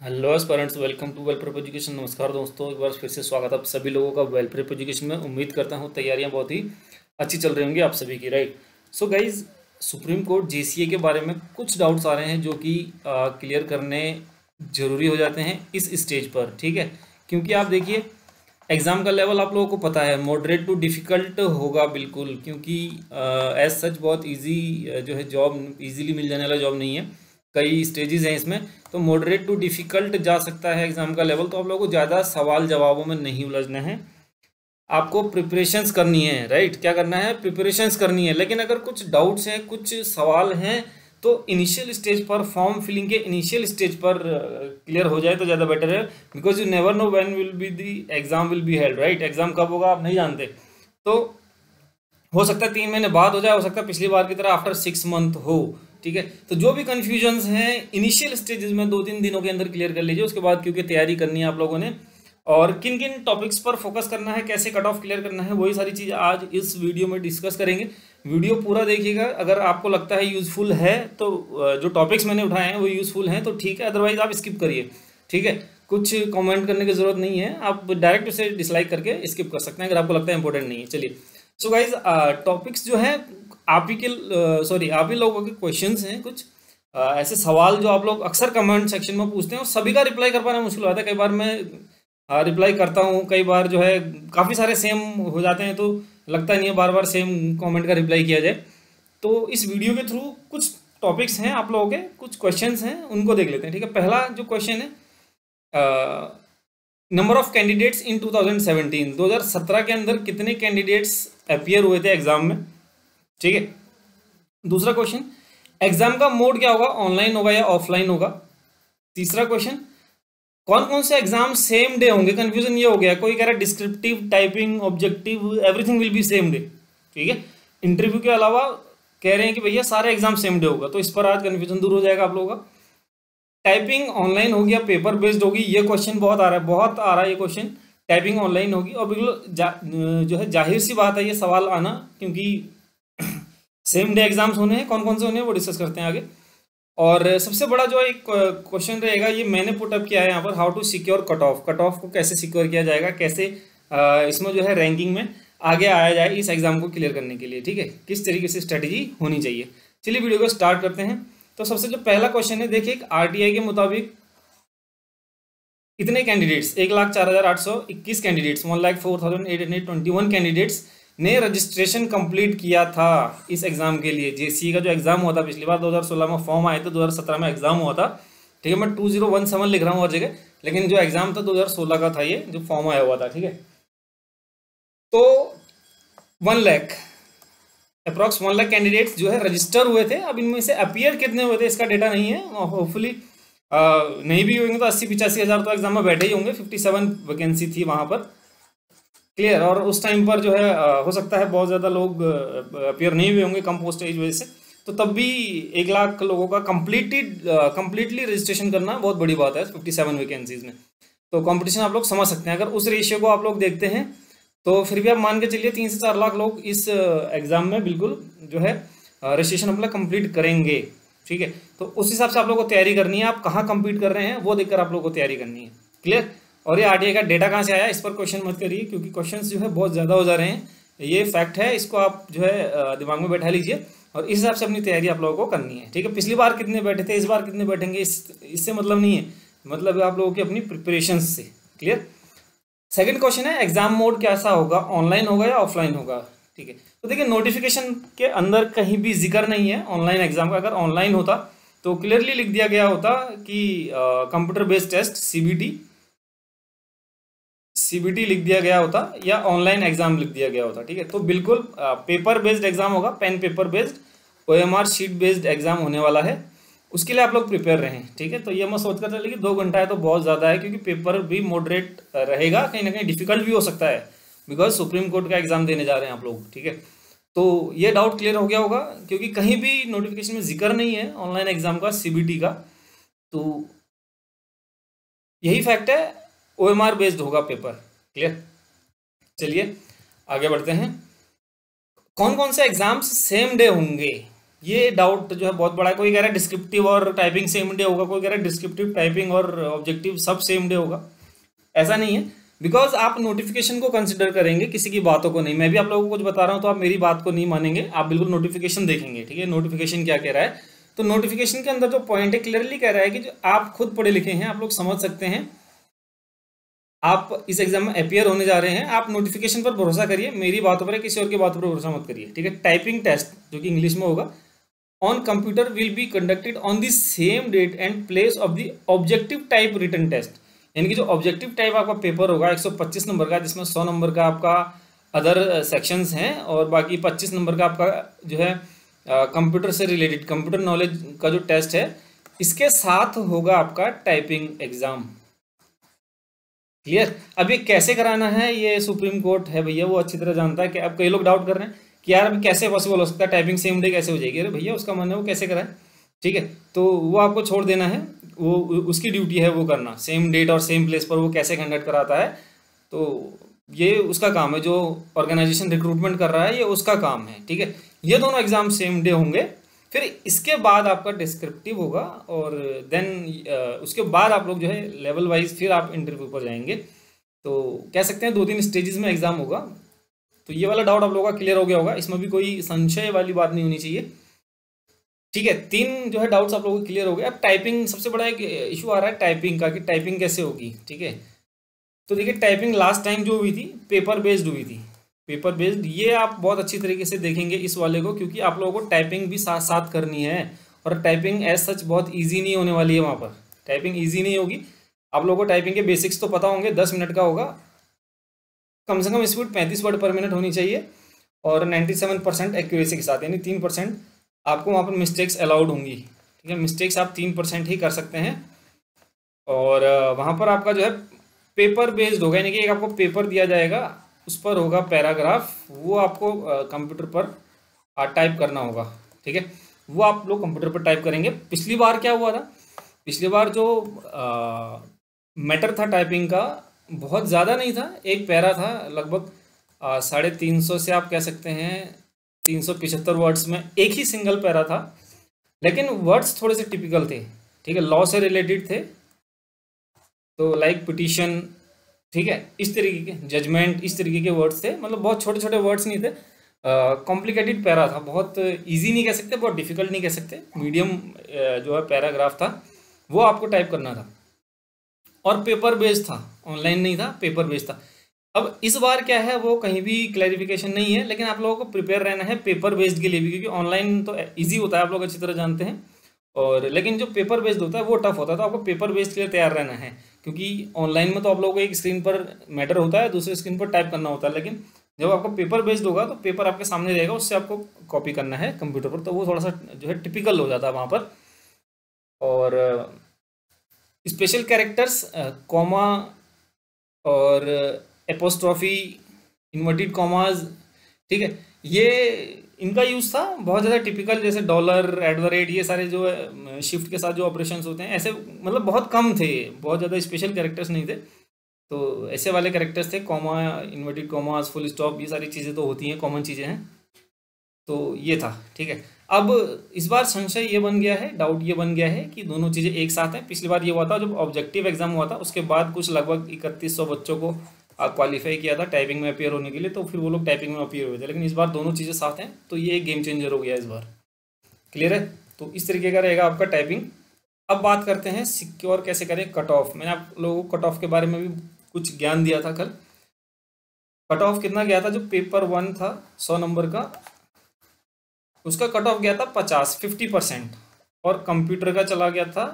Hello aspirants, welcome to well prep education. नमस्कार दोस्तों, एक बार फिर से स्वागत है आप सभी लोगों का वेल प्रेप एजुकेशन में। उम्मीद करता हूँ तैयारियां बहुत ही अच्छी चल रही होंगी आप सभी की, right. So guys, supreme court JCA के बारे में कुछ डाउट्स आ रहे हैं जो कि क्लियर करने ज़रूरी हो जाते हैं इस स्टेज पर, ठीक है। क्योंकि आप देखिए, एग्ज़ाम का लेवल आप लोगों को पता है मॉडरेट टू डिफ़िकल्ट होगा बिल्कुल, क्योंकि एज सच बहुत इजी जो है जॉब इजीली मिल जाने वाला जॉब नहीं है। कई स्टेजेस हैं इसमें, तो मॉडरेट टू डिफ़िकल्ट जा सकता है एग्ज़ाम का लेवल। तो आप लोगों को ज़्यादा सवाल जवाबों में नहीं उलझना है, आपको प्रिपरेशंस करनी है, राइट। क्या करना है? प्रिपरेशंस करनी है। लेकिन अगर कुछ डाउट्स हैं, कुछ सवाल हैं, तो इनिशियल स्टेज पर, फॉर्म फिलिंग के इनिशियल स्टेज पर क्लियर हो जाए तो ज़्यादा बेटर है। Because you never know when will be the exam will be held, right. Exam कब होगा आप नहीं जानते। तो हो सकता है 3 महीने बाद हो जाए, हो सकता है पिछली बार की तरह आफ्टर 6 मंथ हो, ठीक है। तो जो भी कन्फ्यूजन्स हैं इनिशियल स्टेजेस में 2-3 दिनों के अंदर क्लियर कर लीजिए। उसके बाद क्योंकि तैयारी करनी है आप लोगों ने, और किन किन टॉपिक्स पर फोकस करना है, कैसे कट ऑफ क्लियर करना है, वही सारी चीज़ आज इस वीडियो में डिस्कस करेंगे। वीडियो पूरा देखिएगा। अगर आपको लगता है यूज़फुल है तो जो टॉपिक्स मैंने उठाए हैं वो यूज़फुल हैं तो ठीक है, अदरवाइज आप स्किप करिए, ठीक है। कुछ कमेंट करने की ज़रूरत नहीं है, आप डायरेक्ट उसे डिसलाइक करके स्किप कर सकते हैं अगर आपको लगता है इंपॉर्टेंट नहीं है। चलिए, सो गाइज, टॉपिक्स जो है आप ही के आप ही लोगों के क्वेश्चंस हैं कुछ ऐसे सवाल जो आप लोग अक्सर कमेंट सेक्शन में पूछते हैं और सभी का रिप्लाई कर पाना मुश्किल होता है। कई बार मैं रिप्लाई करता हूँ, कई बार जो है काफ़ी सारे सेम हो जाते हैं, तो लगता नहीं है बार बार सेम कमेंट का रिप्लाई किया जाए। तो इस वीडियो के थ्रू कुछ टॉपिक्स हैं आप लोगों के, कुछ क्वेश्चंस हैं, उनको देख लेते हैं, ठीक है। पहला जो क्वेश्चन है, नंबर ऑफ कैंडिडेट्स इन 2017, 2017 के अंदर कितने कैंडिडेट्स अपियर हुए थे एग्जाम में, ठीक है। दूसरा क्वेश्चन, एग्जाम का मोड क्या होगा, ऑनलाइन होगा या ऑफलाइन होगा। तीसरा क्वेश्चन, कौन कौन से एग्जाम सेम डे होंगे। कंफ्यूजन ये हो गया, कोई कह रहा है descriptive, typing, objective, everything will be same day, ठीक है। इंटरव्यू के अलावा कह रहे हैं कि भैया सारे एग्जाम सेम डे होगा, तो इस पर आज कंफ्यूजन दूर हो जाएगा आप लोगों का। टाइपिंग ऑनलाइन होगी या पेपर बेस्ड होगी, ये क्वेश्चन बहुत आ रहा है, बहुत आ रहा है ये क्वेश्चन। टाइपिंग ऑनलाइन होगी और बिल्कुल जो है जाहिर सी बात है ये सवाल आना, क्योंकि सेम डे एग्जाम्स होने हैं। कौन कौन से होने हैं वो डिस्कस करते हैं आगे। और सबसे बड़ा जो एक क्वेश्चन रहेगा, ये मैंने पुट अप किया है यहाँ पर, how to secure cut off. Cut off को कैसे सिक्योर किया जाएगा, कैसे इसमें जो है रैंकिंग में आगे आया जाए इस एग्जाम को क्लियर करने के लिए, ठीक है। किस तरीके से स्ट्रेटेजी होनी चाहिए। चलिए वीडियो को स्टार्ट करते हैं। तो सबसे जो पहला क्वेश्चन है, देखिए, आरटीआई के मुताबिक कितने कैंडिडेट्स, 1,04,821 कैंडिडेट्स, 1,04,821 कैंडिडेट्स ने रजिस्ट्रेशन कंप्लीट किया था इस एग्जाम के लिए। जेसीई का जो एग्जाम हुआ था पिछली बार 2016 में फॉर्म आए थे, 2017 में एग्जाम हुआ था, ठीक है। मैं 2017 लिख रहा हूँ हर जगह, लेकिन जो एग्जाम था 2016 का था, ये जो फॉर्म आया हुआ था, ठीक है। तो 1 लाख अप्रॉक्स 1 लाख कैंडिडेट्स जो है रजिस्टर हुए थे। अब इनमें से अपीयर कितने हुए थे इसका डेटा नहीं है, होपफुली नहीं भी होंगे तो 80-85 हज़ार तो एग्जाम में बैठे ही होंगे। 57 वैकेंसी थी वहाँ पर, क्लियर। और उस टाइम पर जो है हो सकता है बहुत ज़्यादा लोग अपीयर नहीं हुए होंगे, कम पोस्ट एज वजह से। तो तब भी 1 लाख लोगों का कंप्लीटली रजिस्ट्रेशन करना बहुत बड़ी बात है 57 वैकेंसीज में। तो कंपटीशन आप लोग समझ सकते हैं। अगर उस रेशियो को आप लोग देखते हैं तो फिर भी आप मान के चलिए 3 से 4 लाख लोग इस एग्ज़ाम में बिल्कुल जो है रजिस्ट्रेशन अपना कंप्लीट करेंगे, ठीक है। तो उस हिसाब से आप लोग को तैयारी करनी है, आप कहाँ कंप्लीट कर रहे हैं वो देखकर आप लोग को तैयारी करनी है, क्लियर। और ये आरटीआई का डेटा कहाँ से आया इस पर क्वेश्चन मत करिए, क्योंकि क्वेश्चंस जो है बहुत ज़्यादा हो जा रहे हैं, ये फैक्ट है। इसको आप जो है दिमाग में बैठा लीजिए और इस हिसाब से अपनी तैयारी आप लोगों को करनी है, ठीक है। पिछली बार कितने बैठे थे, इस बार कितने बैठेंगे, इससे मतलब नहीं है, मतलब आप लोगों की अपनी प्रिपरेशन से, क्लियर। सेकंड क्वेश्चन है, एग्जाम मोड कैसा होगा, ऑनलाइन होगा या ऑफलाइन होगा, ठीक है। तो देखिए, नोटिफिकेशन के अंदर कहीं भी जिक्र नहीं है ऑनलाइन एग्जाम का। अगर ऑनलाइन होता तो क्लियरली लिख दिया गया होता कि कंप्यूटर बेस्ड टेस्ट सीबीटी लिख दिया गया होता, या ऑनलाइन एग्जाम लिख दिया गया होता, ठीक है। तो बिल्कुल पेपर बेस्ड एग्जाम होगा, pen paper based, OMR sheet based exam होने वाला है। उसके लिए आप लोग प्रिपेयर रहें, ठीक है। तो ये मत सोच कर चलिए कि 2 घंटा है तो बहुत ज़्यादा है, क्योंकि पेपर भी मॉडरेट रहेगा, कहीं ना कहीं डिफिकल्ट भी हो सकता है, बिकॉज सुप्रीम कोर्ट का एग्जाम देने जा रहे हैं आप लोग, ठीक है। तो ये डाउट क्लियर हो गया होगा, क्योंकि कहीं भी नोटिफिकेशन में जिक्र नहीं है ऑनलाइन एग्जाम का, सीबीटी का। तो यही फैक्ट है, ओएमआर बेस्ड होगा पेपर, क्लियर। चलिए आगे बढ़ते हैं। कौन कौन से एग्जाम्स सेम डे होंगे, ये डाउट जो है बहुत बड़ा है। कोई कह रहा है डिस्क्रिप्टिव और टाइपिंग सेम डे होगा, कोई कह रहा है डिस्क्रिप्टिव टाइपिंग और ऑब्जेक्टिव सब सेम डे होगा। ऐसा नहीं है, बिकॉज आप नोटिफिकेशन को कंसिडर करेंगे, किसी की बातों को नहीं। मैं भी आप लोगों को कुछ बता रहा हूँ तो आप मेरी बात को नहीं मानेंगे, आप बिल्कुल नोटिफिकेशन देखेंगे, ठीक है। नोटिफिकेशन क्या कह रहा है, तो नोटिफिकेशन के अंदर जो पॉइंट है क्लियरली कह रहा है कि जो आप खुद पढ़े लिखे हैं, आप लोग समझ सकते हैं, आप इस एग्जाम में अपियर होने जा रहे हैं, आप नोटिफिकेशन पर भरोसा करिए, मेरी बातों पर, किसी और की बातों पर भरोसा मत करिए, ठीक है। टाइपिंग टेस्ट जो कि इंग्लिश में होगा on computer will be conducted on the same date and place of the objective type written test. यानी कि जो ऑब्जेक्टिव टाइप आपका पेपर होगा 125 नंबर का, जिसमें 100 नंबर का आपका अदर सेक्शंस हैं और बाकी 25 नंबर का आपका जो है कंप्यूटर से रिलेटेड कंप्यूटर नॉलेज का जो टेस्ट है, इसके साथ होगा आपका टाइपिंग एग्जाम। क्लियर। अब ये कैसे कराना है, ये सुप्रीम कोर्ट है भैया, वो अच्छी तरह जानता है। कि अब कई लोग डाउट कर रहे हैं कि यार अभी कैसे पॉसिबल हो सकता है, टाइपिंग सेम डे कैसे हो जाएगी। अरे भैया उसका मन है वो कैसे कराए, ठीक है। तो वो आपको छोड़ देना है, वो उसकी ड्यूटी है वो करना, सेम डेट और सेम प्लेस पर वो कैसे कंडक्ट कराता है, तो ये उसका काम है। जो ऑर्गेनाइजेशन रिक्रूटमेंट कर रहा है ये उसका काम है, ठीक है। ये दोनों एग्जाम सेम डे होंगे, फिर इसके बाद आपका डिस्क्रिप्टिव होगा और देन उसके बाद आप लोग जो है लेवल वाइज फिर आप इंटरव्यू पर जाएंगे। तो कह सकते हैं 2-3 स्टेजेस में एग्जाम होगा। तो ये वाला डाउट आप लोगों का क्लियर हो गया होगा, इसमें भी कोई संशय वाली बात नहीं होनी चाहिए, ठीक है। 3 जो है डाउट्स आप लोगों को क्लियर हो गए। अब टाइपिंग सबसे बड़ा एक इशू आ रहा है टाइपिंग का, कि टाइपिंग कैसे होगी, ठीक है। तो देखिए टाइपिंग लास्ट टाइम जो हुई थी पेपर बेस्ड हुई थी, पेपर बेस्ड। ये आप बहुत अच्छी तरीके से देखेंगे इस वाले को, क्योंकि आप लोगों को टाइपिंग भी साथ साथ करनी है और टाइपिंग एज सच बहुत ईजी नहीं होने वाली है। वहाँ पर टाइपिंग ईजी नहीं होगी। आप लोगों को टाइपिंग के बेसिक्स तो पता होंगे, 10 मिनट का होगा, कम से कम स्पीड 35 वर्ड पर मिनट होनी चाहिए और 97% एक्यूरेसी के साथ, यानी 3% आपको वहाँ पर मिस्टेक्स अलाउड होंगी, ठीक है। मिस्टेक्स आप 3% ही कर सकते हैं। और वहाँ पर आपका जो है पेपर बेस्ड होगा, यानी कि एक आपको पेपर दिया जाएगा, उस पर होगा पैराग्राफ, वो आपको कंप्यूटर पर टाइप करना होगा, ठीक है। वो आप लोग कंप्यूटर पर टाइप करेंगे। पिछली बार क्या हुआ था, पिछली बार जो मैटर था टाइपिंग का बहुत ज़्यादा नहीं था, एक पैरा था लगभग 350 से आप कह सकते हैं 375 वर्ड्स में एक ही सिंगल पैरा था, लेकिन वर्ड्स थोड़े से टिपिकल थे, ठीक है, लॉ से रिलेटेड थे। तो लाइक पिटिशन, ठीक है, इस तरीके के जजमेंट, इस तरीके के वर्ड्स थे, मतलब बहुत छोटे छोटे वर्ड्स नहीं थे। कॉम्प्लिकेटेड पैरा था, बहुत इजी नहीं कह सकते, बहुत डिफिकल्ट नहीं कह सकते, मीडियम जो है पैराग्राफ था, वो आपको टाइप करना था और पेपर बेस्ड था, ऑनलाइन नहीं था, पेपर बेस्ड था। अब इस बार क्या है वो कहीं भी क्लैरिफिकेशन नहीं है, लेकिन आप लोगों को प्रिपेयर रहना है पेपर बेस्ड के लिए भी, क्योंकि ऑनलाइन तो ईजी होता है, आप लोग अच्छी तरह जानते हैं, और लेकिन जो पेपर बेस्ड होता है वो टफ होता है। तो आपको पेपर बेस्ड के लिए तैयार रहना है, क्योंकि ऑनलाइन में तो आप लोगों को एक स्क्रीन पर मैटर होता है, दूसरे स्क्रीन पर टाइप करना होता है, लेकिन जब आपका पेपर बेस्ड होगा तो पेपर आपके सामने रहेगा, उससे आपको कॉपी करना है कंप्यूटर पर, तो वो थोड़ा सा जो है टिपिकल हो जाता है वहाँ पर। और स्पेशल कैरेक्टर्स, कॉमा और एपोस्ट्रॉफी, इन्वर्टेड कॉमाज, ठीक है, ये इनका यूज़ था बहुत ज़्यादा टिपिकल, जैसे $, @ ये सारे जो है शिफ्ट के साथ जो ऑपरेशंस होते हैं, ऐसे मतलब बहुत कम थे, बहुत ज़्यादा स्पेशल कैरेक्टर्स नहीं थे। तो ऐसे वाले कैरेक्टर्स थे, comma, inverted commas, full stop, ये सारी चीज़ें तो होती हैं, कॉमन चीज़ें हैं। तो ये था, ठीक है। अब इस बार संशय ये बन गया है, डाउट ये बन गया है कि दोनों चीज़ें एक साथ हैं। पिछली बार ये हुआ था जब ऑब्जेक्टिव एग्जाम हुआ था, उसके बाद कुछ लगभग 3100 बच्चों को क्वालिफाई किया था टाइपिंग में अपियर होने के लिए, तो फिर वो लोग टाइपिंग में अपियर हुए थे, लेकिन इस बार दोनों चीज़ें साथ हैं, तो ये एक गेम चेंजर हो गया इस बार। क्लियर है। तो इस तरीके का रहेगा आपका टाइपिंग। अब बात करते हैं सिक्योर कैसे करें कट ऑफ। मैंने आप लोगों को कट ऑफ के बारे में भी कुछ ज्ञान दिया था कल। कट ऑफ कितना गया था, जो पेपर 1 था 100 नंबर का, उसका कट ऑफ गया था 50% और कंप्यूटर का चला गया था,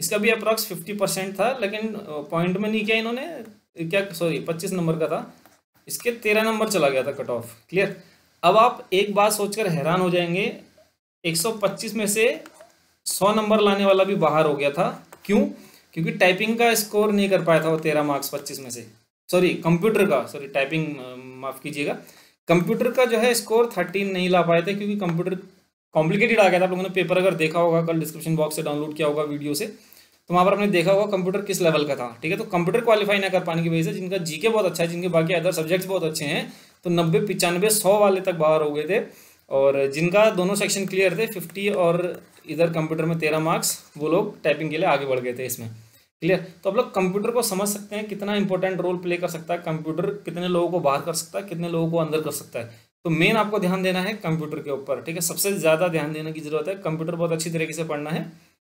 इसका भी अप्रॉक्स 50% था, लेकिन पॉइंट में नहीं किया इन्होंने, क्या सॉरी 25 नंबर का था, इसके 13 नंबर चला गया था कट ऑफ। क्लियर। अब आप एक बात सोचकर हैरान हो जाएंगे, 125 में से 100 नंबर लाने वाला भी बाहर हो गया था। क्यों? क्योंकि टाइपिंग का स्कोर नहीं कर पाया था वो 13 मार्क्स 25 में से, सॉरी कंप्यूटर का, सॉरी टाइपिंग माफ़ कीजिएगा, कंप्यूटर का जो है स्कोर 13 नहीं ला पाए थे, क्योंकि कंप्यूटर कॉम्प्लिकेटेड आ गया था। आप लोगों ने पेपर अगर देखा होगा कल, डिस्क्रिप्शन बॉक्स से डाउनलोड किया होगा वीडियो से, तो वहाँ पर आपने देखा होगा कंप्यूटर किस लेवल का था, ठीक है। तो कंप्यूटर क्वालिफाई ना कर पाने की वजह से जिनका जीके बहुत अच्छा है, जिनके बाकी अदर सब्जेक्ट्स बहुत अच्छे हैं, तो 90, 95, 100 वाले तक बाहर हो गए थे। और जिनका दोनों सेक्शन क्लियर थे 50 और इधर कंप्यूटर में 13 मार्क्स, वो लोग टाइपिंग के लिए आगे बढ़ गए थे इसमें। क्लियर। तो आप लोग कंप्यूटर को समझ सकते हैं कितना इंपॉर्टेंट रोल प्ले कर सकता है कंप्यूटर, कितने लोगों को बाहर कर सकता है, कितने लोगों को अंदर कर सकता है। तो मेन आपको ध्यान देना है कंप्यूटर के ऊपर, ठीक है, सबसे ज़्यादा ध्यान देने की जरूरत है, कंप्यूटर बहुत अच्छी तरीके से पढ़ना है।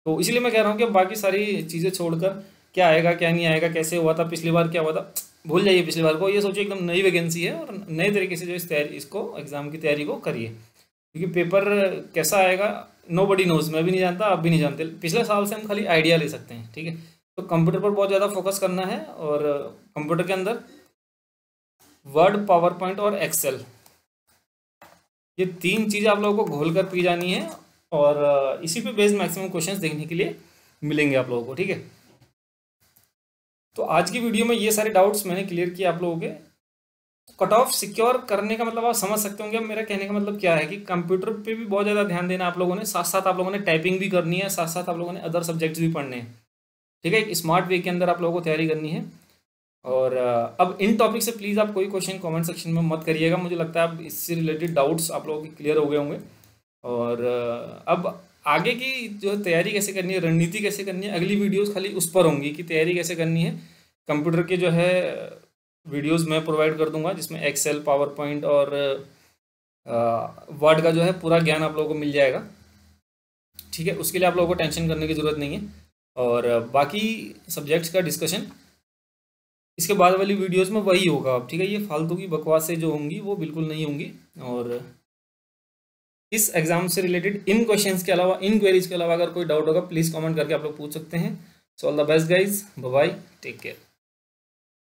तो इसलिए मैं कह रहा हूँ कि बाकी सारी चीज़ें छोड़कर क्या आएगा क्या नहीं आएगा, कैसे हुआ था पिछली बार, क्या हुआ था, भूल जाइए पिछली बार को। ये सोचिए एकदम नई वैकेंसी है और नए तरीके से जो इस तैयारी, इसको एग्जाम की तैयारी को करिए, क्योंकि पेपर कैसा आएगा नो बडी नोज, मैं भी नहीं जानता, आप भी नहीं जानते। पिछले साल से हम खाली आइडिया ले सकते हैं, ठीक है। तो कंप्यूटर पर बहुत ज़्यादा फोकस करना है, और कंप्यूटर के अंदर वर्ड, पावर पॉइंट और एक्सेल, ये 3 चीज़ें आप लोगों को घोल कर पी जानी है, और इसी पे बेस्ड मैक्सिमम क्वेश्चंस देखने के लिए मिलेंगे आप लोगों को, ठीक है। तो आज की वीडियो में ये सारे डाउट्स मैंने क्लियर किए आप लोगों के। कट ऑफ सिक्योर करने का मतलब आप समझ सकते होंगे, मेरा कहने का मतलब क्या है कि कंप्यूटर पे भी बहुत ज़्यादा ध्यान देना आप लोगों ने, साथ साथ आप लोगों ने टाइपिंग भी करनी है, साथ साथ आप लोगों ने अदर सब्जेक्ट्स भी पढ़ने हैं, ठीक है। एक स्मार्ट वे के अंदर आप लोगों को तैयारी करनी है। और अब इन टॉपिक से प्लीज़ आप कोई क्वेश्चन कमेंट सेक्शन में मत करिएगा, मुझे लगता है अब इससे रिलेटेड डाउट्स आप लोगों के क्लियर हो गए होंगे। और अब आगे की जो तैयारी कैसे करनी है, रणनीति कैसे करनी है, अगली वीडियोस खाली उस पर होंगी कि तैयारी कैसे करनी है। कंप्यूटर के जो है वीडियोस मैं प्रोवाइड कर दूंगा, जिसमें एक्सेल, पावर पॉइंट और वर्ड का जो है पूरा ज्ञान आप लोगों को मिल जाएगा, ठीक है। उसके लिए आप लोगों को टेंशन करने की ज़रूरत नहीं है। और बाकी सब्जेक्ट्स का डिस्कशन इसके बाद वाली वीडियोस में वही होगा, ठीक है। ये फालतू की बकवासें जो होंगी वो बिल्कुल नहीं होंगी। और इस एग्जाम से रिलेटेड इन क्वेश्चंस के अलावा, इन क्वेरीज के अलावा अगर कोई डाउट होगा प्लीज़ कमेंट करके आप लोग पूछ सकते हैं। So all the best guys, bye bye, take care.